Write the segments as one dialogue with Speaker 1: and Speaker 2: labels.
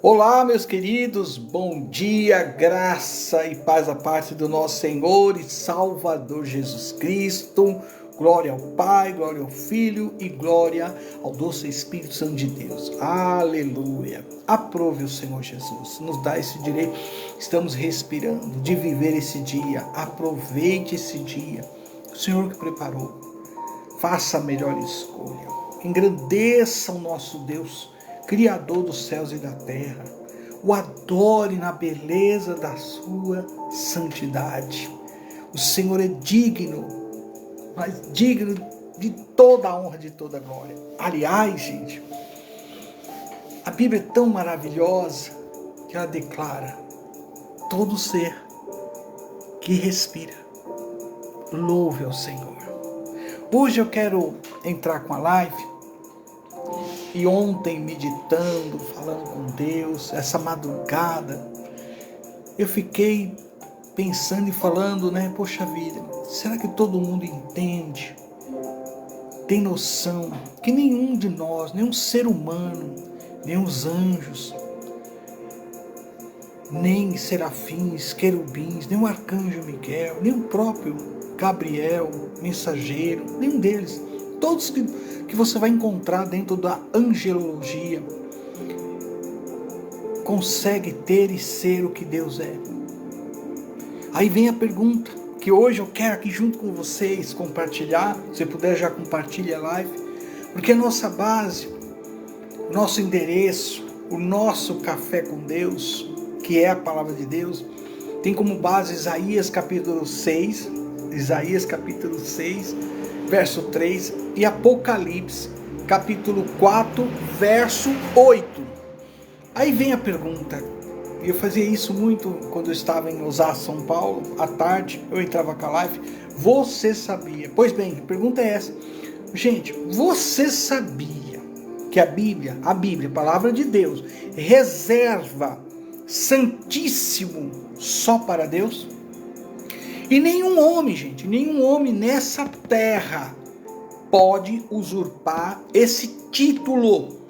Speaker 1: Olá, meus queridos, bom dia, graça e paz da parte do nosso Senhor e Salvador Jesus Cristo. Glória ao Pai, glória ao Filho e glória ao doce Espírito Santo de Deus. Aleluia. Aprove o Senhor Jesus, nos dá esse direito, estamos respirando, de viver esse dia. Aproveite esse dia, o Senhor que preparou. Faça a melhor escolha. Engrandeça o nosso Deus, Criador dos céus e da terra. O adore na beleza da sua santidade. O Senhor é digno, mas digno de toda a honra, de toda a glória. Aliás, gente, a Bíblia é tão maravilhosa que ela declara: todo ser que respira, louve ao Senhor. Hoje eu quero entrar com a live. E ontem, meditando, falando com Deus, essa madrugada, eu fiquei pensando e falando, poxa vida, será que todo mundo entende, tem noção que nenhum de nós, nenhum ser humano, nem os anjos, nem serafins, querubins, nem o arcanjo Miguel, nem o próprio Gabriel, mensageiro, nenhum deles, todos que você vai encontrar dentro da angelologia, consegue ter e ser o que Deus é. Aí vem a pergunta, que hoje eu quero aqui junto com vocês compartilhar, se puder já compartilhe a live, porque a nossa base, o nosso endereço, o nosso café com Deus, que é a palavra de Deus, tem como base Isaías capítulo 6, verso 3, e Apocalipse, capítulo 4, verso 8. Aí vem a pergunta, e eu fazia isso muito quando eu estava em Osasco, São Paulo, à tarde, eu entrava com a live, você sabia? Pois bem, a pergunta é essa, gente, você sabia que a Bíblia, a palavra de Deus, reserva Santíssimo só para Deus? E nenhum homem, gente, nenhum homem nessa terra pode usurpar esse título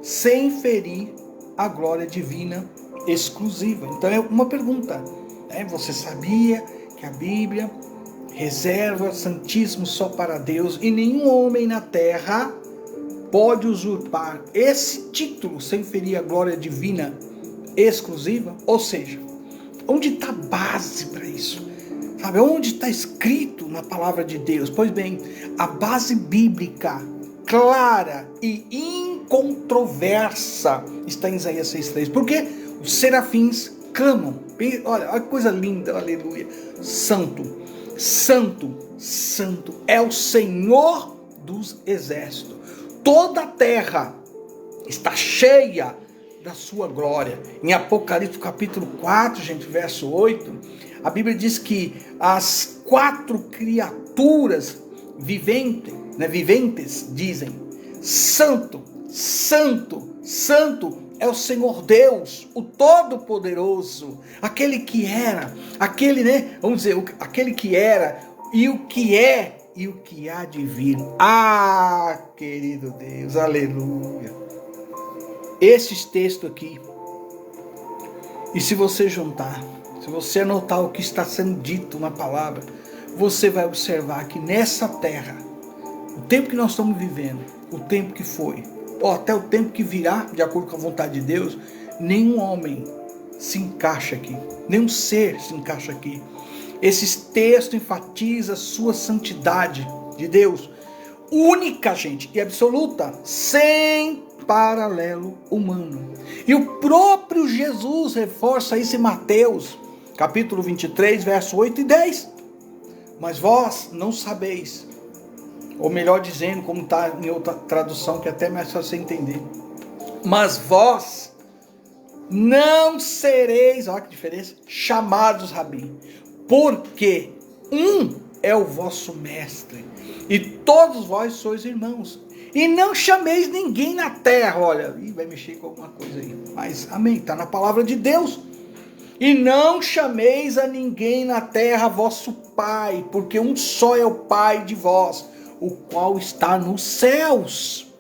Speaker 1: sem ferir a glória divina exclusiva. Então é uma pergunta, Você sabia que a Bíblia reserva Santíssimo só para Deus e nenhum homem na terra pode usurpar esse título sem ferir a glória divina exclusiva? Ou seja, onde está a base para isso? Sabe, onde está escrito na palavra de Deus? Pois bem, a base bíblica clara e incontroversa está em Isaías 6,3. Porque os serafins clamam. Olha que coisa linda, aleluia. Santo, santo, santo é o Senhor dos exércitos. Toda a terra está cheia da sua glória. Em Apocalipse capítulo 4, gente, verso 8, a Bíblia diz que as 4 criaturas viventes dizem: Santo, Santo, Santo é o Senhor Deus, o Todo-Poderoso, aquele que era, aquele que era, e o que é, e o que há de vir. Ah, querido Deus, aleluia. Esses textos aqui, e se você juntar, se você anotar o que está sendo dito na palavra, você vai observar que nessa terra, o tempo que nós estamos vivendo, o tempo que foi, ou até o tempo que virá, de acordo com a vontade de Deus, nenhum homem se encaixa aqui, nenhum ser se encaixa aqui. Esses textos enfatizam a sua santidade de Deus, única, gente, e absoluta, sem paralelo humano. E o próprio Jesus reforça isso em Mateus, capítulo 23, verso 8 e 10. Mas vós não sabeis, ou melhor dizendo, como está em outra tradução, que é até mais fácil você entender. Mas vós não sereis, olha que diferença, chamados Rabi, porque um é o vosso mestre, e todos vós sois irmãos. E não chameis ninguém na terra, olha, vai mexer com alguma coisa aí, mas amém, está na palavra de Deus. E não chameis a ninguém na terra vosso Pai, porque um só é o Pai de vós, o qual está nos céus.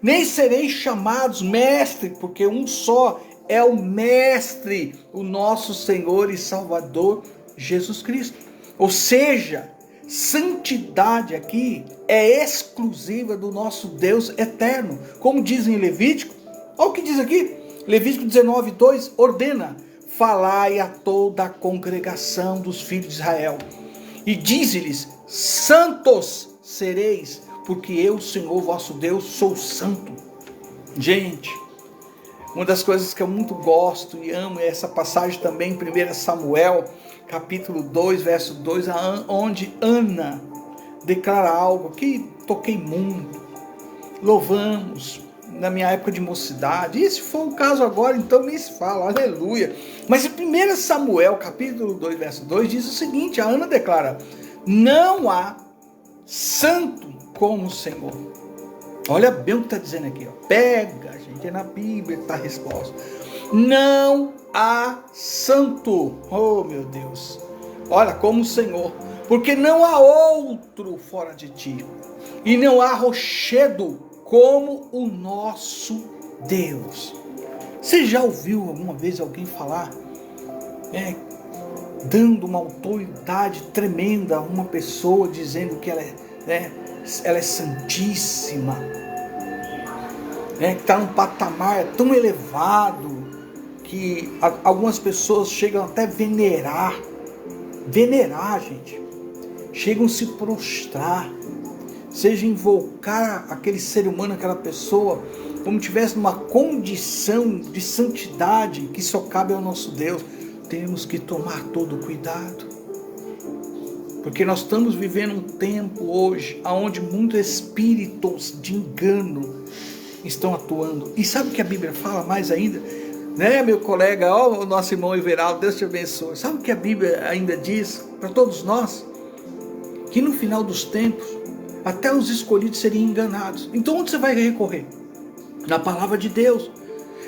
Speaker 1: Nem sereis chamados mestre, porque um só é o mestre, o nosso Senhor e Salvador Jesus Cristo. Ou seja, santidade aqui é exclusiva do nosso Deus eterno. Como diz em Levítico, olha o que diz aqui, Levítico 19:2, ordena: falai a toda a congregação dos filhos de Israel, e dize-lhes: santos sereis, porque eu, Senhor vosso Deus, sou santo. Gente, uma das coisas que eu muito gosto e amo é essa passagem também em 1 Samuel, capítulo 2, verso 2, onde Ana declara algo que toquei muito, louvamos na minha época de mocidade, e se for o caso agora, então nem se fala, aleluia. Mas em 1 Samuel, capítulo 2, verso 2, diz o seguinte, a Ana declara: não há santo como o Senhor. Olha bem o que está dizendo aqui, ó. Pega, gente, é na Bíblia que está a resposta. Não há santo, oh meu Deus, olha como o Senhor, porque não há outro fora de ti, e não há rochedo como o nosso Deus. Você já ouviu alguma vez alguém falar, dando uma autoridade tremenda a uma pessoa, dizendo que ela é santíssima, que está num patamar tão elevado, que algumas pessoas chegam até venerar, gente, chegam a se prostrar, seja invocar aquele ser humano, aquela pessoa, como tivesse numa condição de santidade que só cabe ao nosso Deus. Temos que tomar todo cuidado, porque nós estamos vivendo um tempo hoje, onde muitos espíritos de engano estão atuando. E sabe o que a Bíblia fala mais ainda? Meu colega, o nosso irmão Everaldo, Deus te abençoe. Sabe o que a Bíblia ainda diz para todos nós? Que no final dos tempos, até os escolhidos seriam enganados. Então onde você vai recorrer? Na palavra de Deus.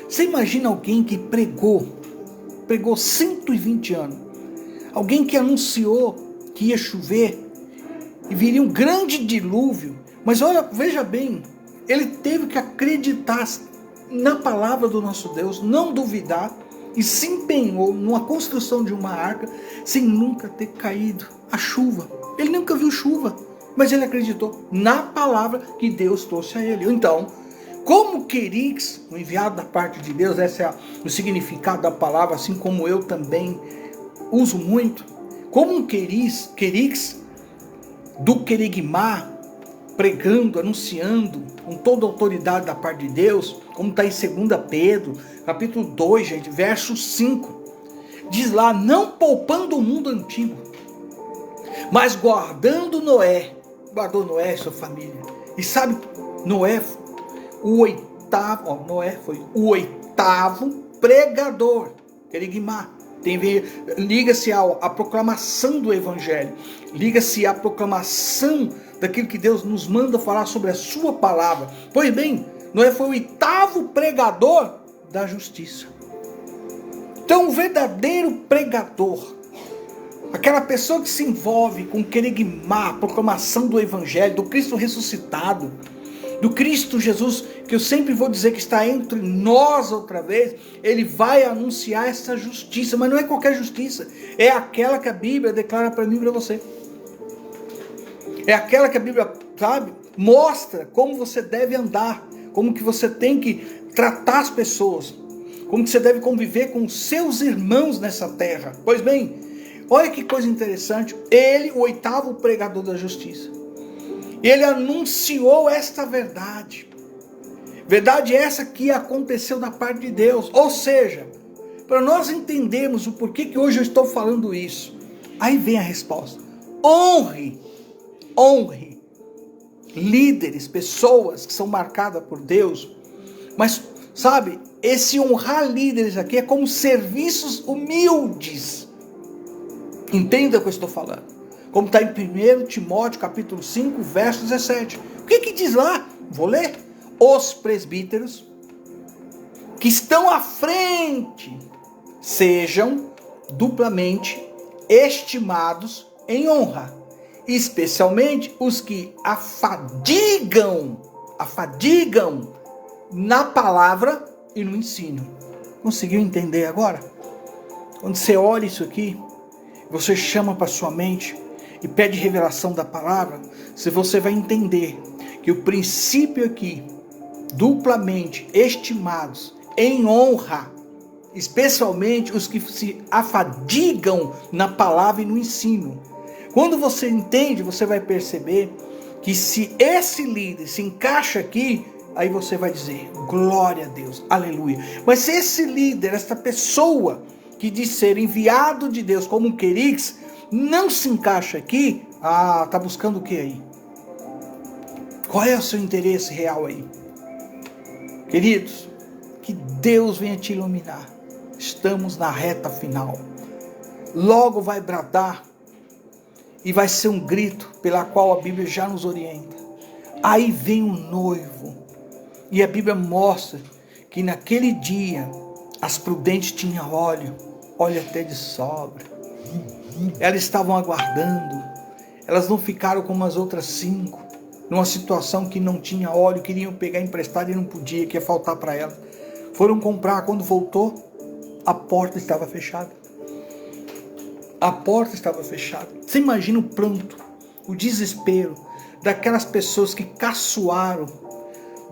Speaker 1: Você imagina alguém que pregou 120 anos, alguém que anunciou que ia chover e viria um grande dilúvio, mas olha, veja bem, ele teve que acreditar na palavra do nosso Deus, não duvidar, e se empenhou numa construção de uma arca sem nunca ter caído a chuva. Ele nunca viu chuva, mas ele acreditou na palavra que Deus trouxe a ele. Então, como querix, o enviado da parte de Deus, esse é o significado da palavra, assim como eu também uso muito, como um querix do querigmá, pregando, anunciando, com toda a autoridade da parte de Deus, como está em 2 Pedro, capítulo 2, gente, verso 5, diz lá: não poupando o mundo antigo, mas guardou Noé e sua família. E sabe, Noé foi o oitavo pregador, querigmá. Liga-se à proclamação do Evangelho, liga-se à proclamação daquilo que Deus nos manda falar sobre a sua palavra. Pois bem, Noé foi o oitavo pregador da justiça. Então, o verdadeiro pregador, aquela pessoa que se envolve com querigmá, a proclamação do Evangelho, do Cristo ressuscitado, do Cristo Jesus, que eu sempre vou dizer que está entre nós outra vez, ele vai anunciar essa justiça, mas não é qualquer justiça, é aquela que a Bíblia declara para mim e para você. É aquela que a Bíblia, sabe, mostra como você deve andar, como que você tem que tratar as pessoas, como que você deve conviver com os seus irmãos nessa terra. Pois bem, olha que coisa interessante, ele, o oitavo pregador da justiça, ele anunciou esta verdade. Verdade essa que aconteceu da parte de Deus. Ou seja, para nós entendermos o porquê que hoje eu estou falando isso, aí vem a resposta. Honre líderes, pessoas que são marcadas por Deus. Mas, sabe, esse honrar líderes aqui é como serviços humildes. Entenda o que eu estou falando. Como está em 1 Timóteo capítulo 5, verso 17. O que diz lá? Vou ler. Os presbíteros que estão à frente sejam duplamente estimados em honra, especialmente os que afadigam na palavra e no ensino. Conseguiu entender agora? Quando você olha isso aqui, você chama para sua mente e pede revelação da palavra, se você vai entender que o princípio aqui, duplamente estimados em honra, especialmente os que se afadigam na palavra e no ensino. Quando você entende, você vai perceber que se esse líder se encaixa aqui, aí você vai dizer, glória a Deus, aleluia. Mas se esse líder, essa pessoa que diz ser enviado de Deus como um querix, não se encaixa aqui, tá buscando o que aí? Qual é o seu interesse real aí? Queridos, que Deus venha te iluminar. Estamos na reta final. Logo vai bradar e vai ser um grito pela qual a Bíblia já nos orienta. Aí vem o noivo. E a Bíblia mostra que naquele dia as prudentes tinham óleo até de sobra. Elas estavam aguardando. Elas não ficaram como as outras 5, numa situação que não tinha óleo, queriam pegar emprestado e não podia, que ia faltar para elas. Foram comprar, quando voltou, a porta estava fechada. A porta estava fechada. Você imagina o pranto, o desespero daquelas pessoas que caçoaram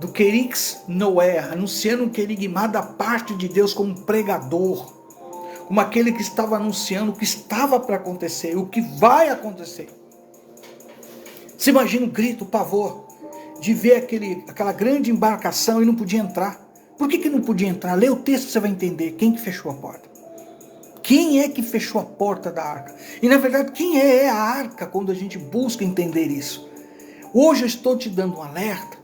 Speaker 1: do querix Noé, anunciando um querigmá da parte de Deus como pregador, como aquele que estava anunciando o que estava para acontecer, o que vai acontecer. Você imagina o grito, o pavor de ver aquela grande embarcação e não podia entrar. Por que não podia entrar? Lê o texto, você vai entender quem que fechou a porta. Quem é que fechou a porta da arca? E na verdade, quem é a arca quando a gente busca entender isso? Hoje eu estou te dando um alerta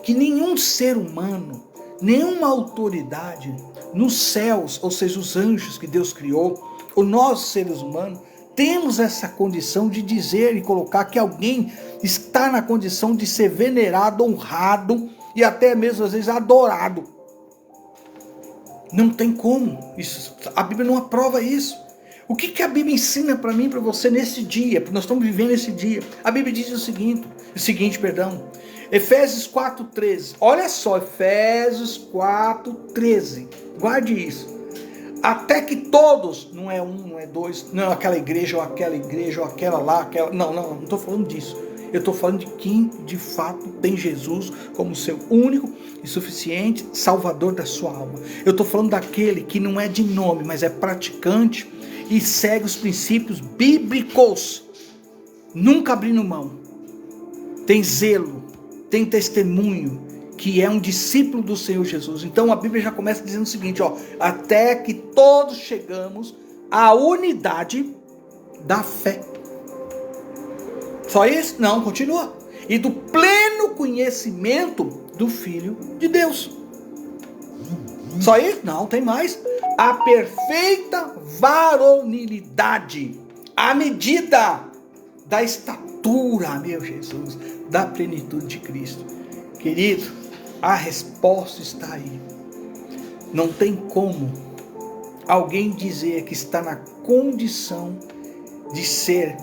Speaker 1: que nenhum ser humano, nenhuma autoridade nos céus, ou seja, os anjos que Deus criou, ou nós seres humanos, temos essa condição de dizer e colocar que alguém está na condição de ser venerado, honrado e até mesmo às vezes adorado. Não tem como. Isso, a Bíblia não aprova isso. O que a Bíblia ensina para mim e para você nesse dia? Porque nós estamos vivendo esse dia. A Bíblia diz o seguinte, Efésios 4:13. Olha só, Efésios 4:13. Guarde isso. Até que todos, não é um, não é dois, não é aquela igreja ou aquela lá, aquela. Não estou falando disso. Eu estou falando de quem de fato tem Jesus como seu único e suficiente Salvador da sua alma. Eu estou falando daquele que não é de nome, mas é praticante e segue os princípios bíblicos, nunca abrindo mão. Tem zelo, tem testemunho, que é um discípulo do Senhor Jesus. Então a Bíblia já começa dizendo o seguinte, até que todos chegamos à unidade da fé. Só isso? Não, continua. E do pleno conhecimento do Filho de Deus. Só isso? Não, tem mais. A perfeita varonilidade, a medida da estatura, meu Jesus, da plenitude de Cristo. Querido, a resposta está aí. Não tem como alguém dizer que está na condição de ser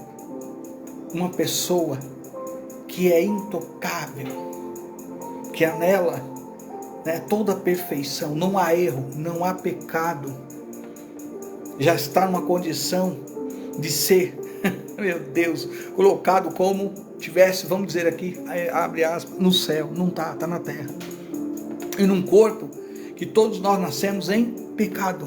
Speaker 1: uma pessoa que é intocável, que há nela toda a perfeição, não há erro, não há pecado, já está numa condição de ser, meu Deus, colocado como tivesse, vamos dizer aqui, abre aspas, no céu. Não está, está na terra. E num corpo que todos nós nascemos em pecado.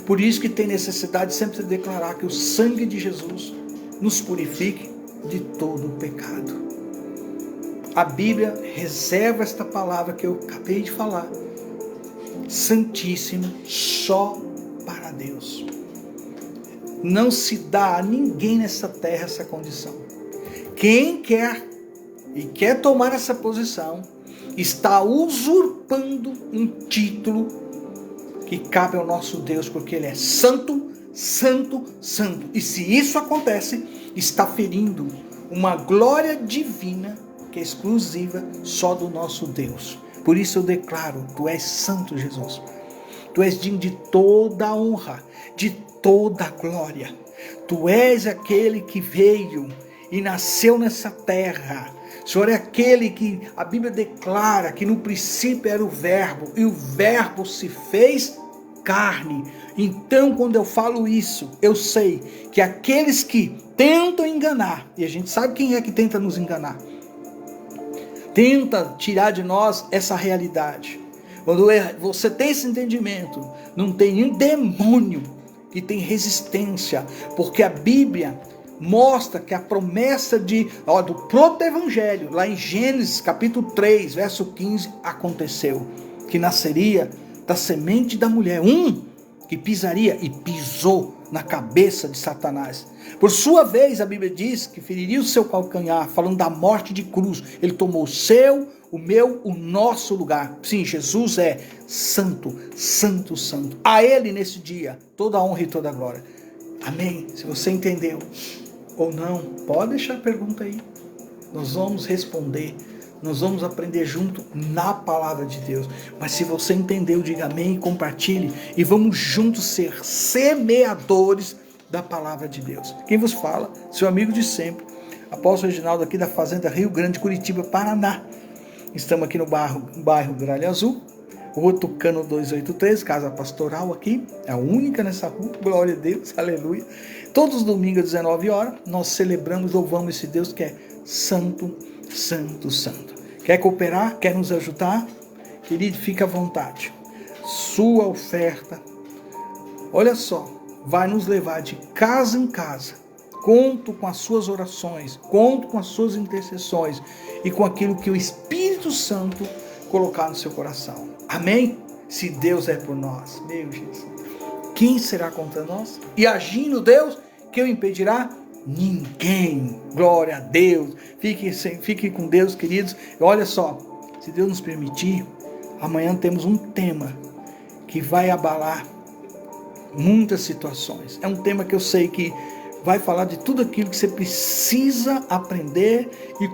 Speaker 1: Por isso que tem necessidade de sempre declarar que o sangue de Jesus nos purifique de todo o pecado. A Bíblia reserva esta palavra que eu acabei de falar, santíssima, só para Deus. Não se dá a ninguém nessa terra essa condição. Quem quer e quer tomar essa posição está usurpando um título que cabe ao nosso Deus, porque Ele é santo, santo, santo. E se isso acontece, está ferindo uma glória divina que é exclusiva só do nosso Deus. Por isso eu declaro, Tu és santo, Jesus. Tu és digno de toda a honra, de toda a glória. Tu és aquele que veio e nasceu nessa terra. O Senhor é aquele que a Bíblia declara que no princípio era o verbo, e o verbo se fez carne. Então, quando eu falo isso, eu sei que aqueles que tentam enganar, e a gente sabe quem é que tenta nos enganar, tenta tirar de nós essa realidade. Quando você tem esse entendimento, não tem nenhum demônio que tem resistência, porque a Bíblia mostra que a promessa do proto-evangelho, lá em Gênesis capítulo 3, verso 15, aconteceu, que nasceria da semente da mulher, que pisaria e pisou na cabeça de Satanás. Por sua vez, a Bíblia diz que feriria o seu calcanhar, falando da morte de cruz. Ele tomou o seu, o meu, o nosso lugar. Sim, Jesus é santo, santo, santo. A Ele nesse dia, toda a honra e toda a glória. Amém? Se você entendeu ou não, pode deixar a pergunta aí. Nós vamos responder. Nós vamos aprender junto na palavra de Deus. Mas se você entendeu, diga amém e compartilhe. E vamos juntos ser semeadores da palavra de Deus. Quem vos fala? Seu amigo de sempre, apóstolo Reginaldo, aqui da Fazenda Rio Grande, Curitiba, Paraná. Estamos aqui no bairro Gralha Azul, Rua Tucano 283, casa pastoral aqui. É a única nessa rua, glória a Deus, aleluia. Todos os domingos às 19 horas, nós celebramos, louvamos esse Deus que é santo, santo, santo. Quer cooperar? Quer nos ajudar? Querido, fique à vontade. Sua oferta, olha só, vai nos levar de casa em casa. Conto com as suas orações, conto com as suas intercessões e com aquilo que o Espírito Santo colocar no seu coração. Amém? Se Deus é por nós, meu Jesus, quem será contra nós? E agindo Deus, que o impedirá? Ninguém. Glória a Deus. Fique com Deus, queridos. Olha só, se Deus nos permitir, amanhã temos um tema que vai abalar muitas situações. É um tema que eu sei que vai falar de tudo aquilo que você precisa aprender e